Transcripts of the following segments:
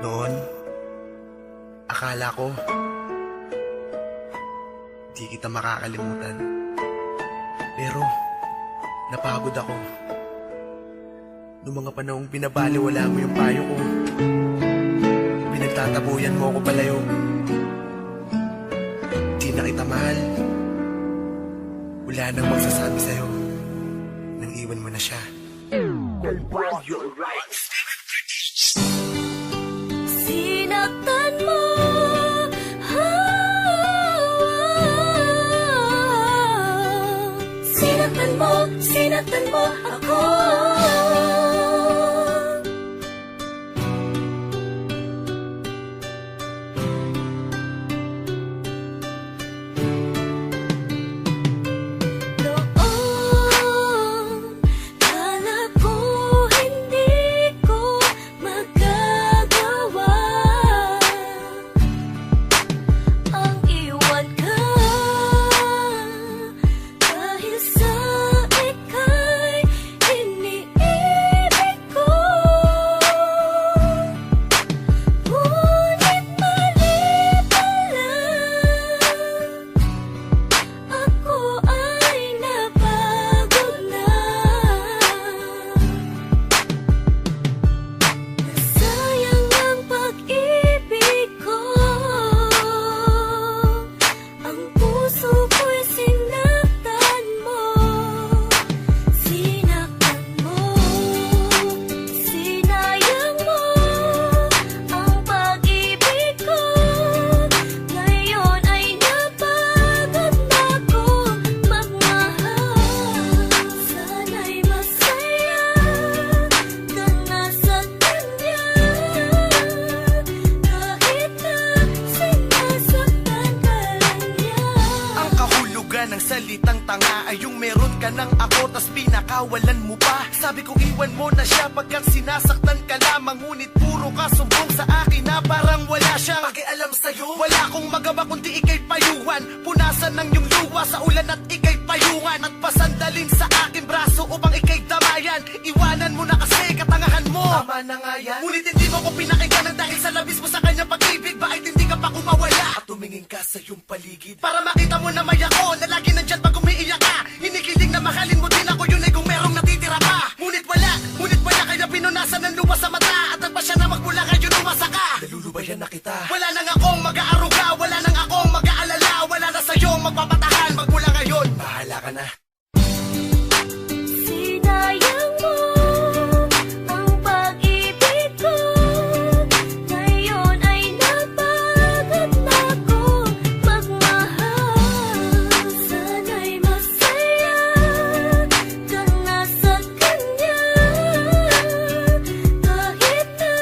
Noon, akala ko di kita makakalimutan. Pero napagod ako noong mga panahong binabaliwala mo yung payo ko. Pinagtatabuyan mo ako palayo. Di na kita mahal. Wala nang magsasabi sa'yo nang iwan mo na siya. Sinaktan mo, sinaktan mo ako. Noon, kala ko hindi ko magagawa ang iwan ka dahil sa ika'y iniibig ko. Ngunit mali pala, ako ay napagod na. Nasayang ang pag-ibig ko. Ang puso ko'y sinaktan mo. Sinaktan mo, sinayang mo ang pag-ibig ko. Ngayon ay napagod na ko magmahal. Sana'y masaya ka na sa kanya, kahit na sinasaktan ka lang niya. Ang kahulugan ng salitang tanga ay yung meron ka ng ako tas pinakawalan mo pa. Sabi ko iwan mo na siya pagkat sinasaktan ka lamang. Ngunit puro ka sumbong sa akin na parang wala siyang pakialam sa'yo. Wala akong magawa kundi ikay payuhan. Punasan ng iyong luwa sa ulan at ikay payungan. At pasandalin sa aking braso upang ikay damayan. Iwanan mo na kasi katangahan mo. Tama na nga yan. Ngunit hindi mo ko pinakinggan dahil sa labis mo sa kanyang pag-ibig. Bakit hindi ka pa kumawala? At tumingin ka sa iyong paligid para makita mo na may ako na lagi nandyan pag umiiyak ka. Hinikiling na mahalin mo din ako, yun ay kung merong natitira pa. Ngunit wala kaya pinunasan ng lupa sa mata. At nagpasya na magmula ngayon umasa ka. Nalulubayan na kita. Wala nang akong mag-aaruga, wala nang akong mag-aalala. Wala na sa'yo magpapatahan magmula ngayon. Bahala ka na. Sinayang mo ang pag-ibig ko. Ngayon ay napagod na ko magmahal. Sana'y masaya ka na sa kanya, kahit na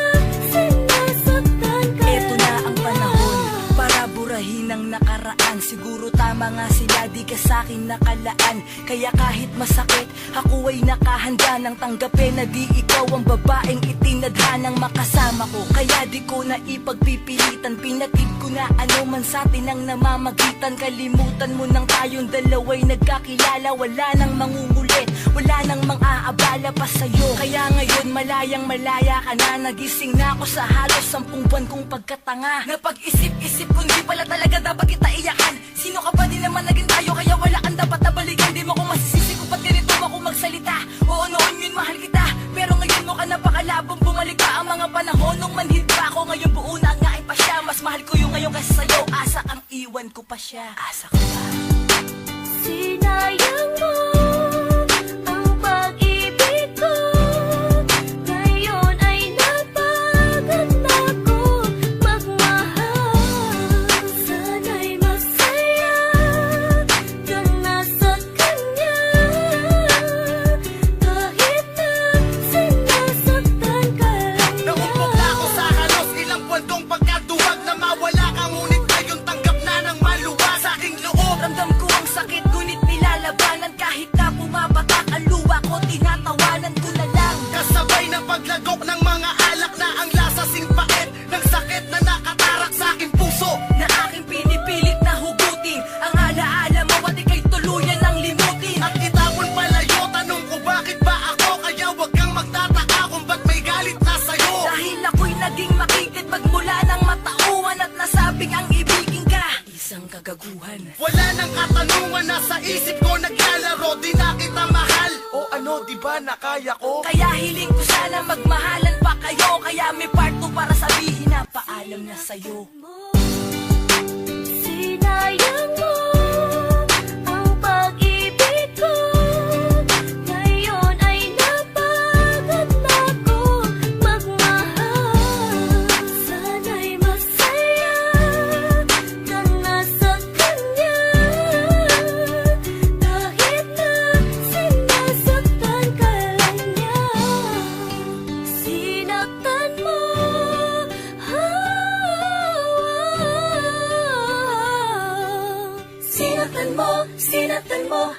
sinasaktan ka. Eto na ang panahon para burahin ang nakaraan. Siguro tama nga sila, di ka sa'kin nakalaan. Kaya kahit masakit, ako ay nakahanda nang tanggapin na di ikaw ang babaeng itinadhanang makasama ko. Kaya di ko na ipagpipilitan, pinatid ko na ano man sa atin ang namamagitan. Kalimutan mo nang tayong dalawa'y nagkakilala. Wala nang mangungulit, wala nang mang-aabala pa sa'yo. Kaya ngayon malayang malaya ka na. Nagising na ako sa halos 10 buwan kong pagkatanga. Napag-isip-isip kung di pala talaga dapat kita iyakan. Sino ka ba din naman naging tayo, kaya wala kang dapat na balikan. Di mo ko masisisi kung ba't ganito ako magsalita. Oo, noon yun mahal kita, pero ngayon mo ka napakalabong bumalik ka. Ang mga panahon nung manhid pa ako, ngayon buo na nga pa siya. Mas mahal ko yung ngayon kasi sa'yo. Asa ang iwan ko pa siya. Asa ka ba? Sinayang mo ang pag-ibig ko. Ngayon ay napagod na ko magmahal. Sana'y masaya ka na sa kanya, kahit na sinasaktan ka lang niya. Naumpok na ako sa halos ilang buwan kong pagkaduwag na mawala ka. Ngunit ngayon tanggap na ng maluwag sa aking loob. Ramdam ko ang sakit, ngunit nilalabanan kahit sa isip ko naglalaro, di na kita mahal. O ano, di ba na kaya ko? Kaya hiling ko sana magmahalan pa kayo. Kaya may part 2 para sabihin na paalam na sa'yo. Sinayang mo ang pag-ibig ko. Ngayon ay napagod na ko magmahal. Sana'y masaya ka na sa kanya. Kahit na sinasaktan ka lang niya. Sinaktan mo. Sinaktan mo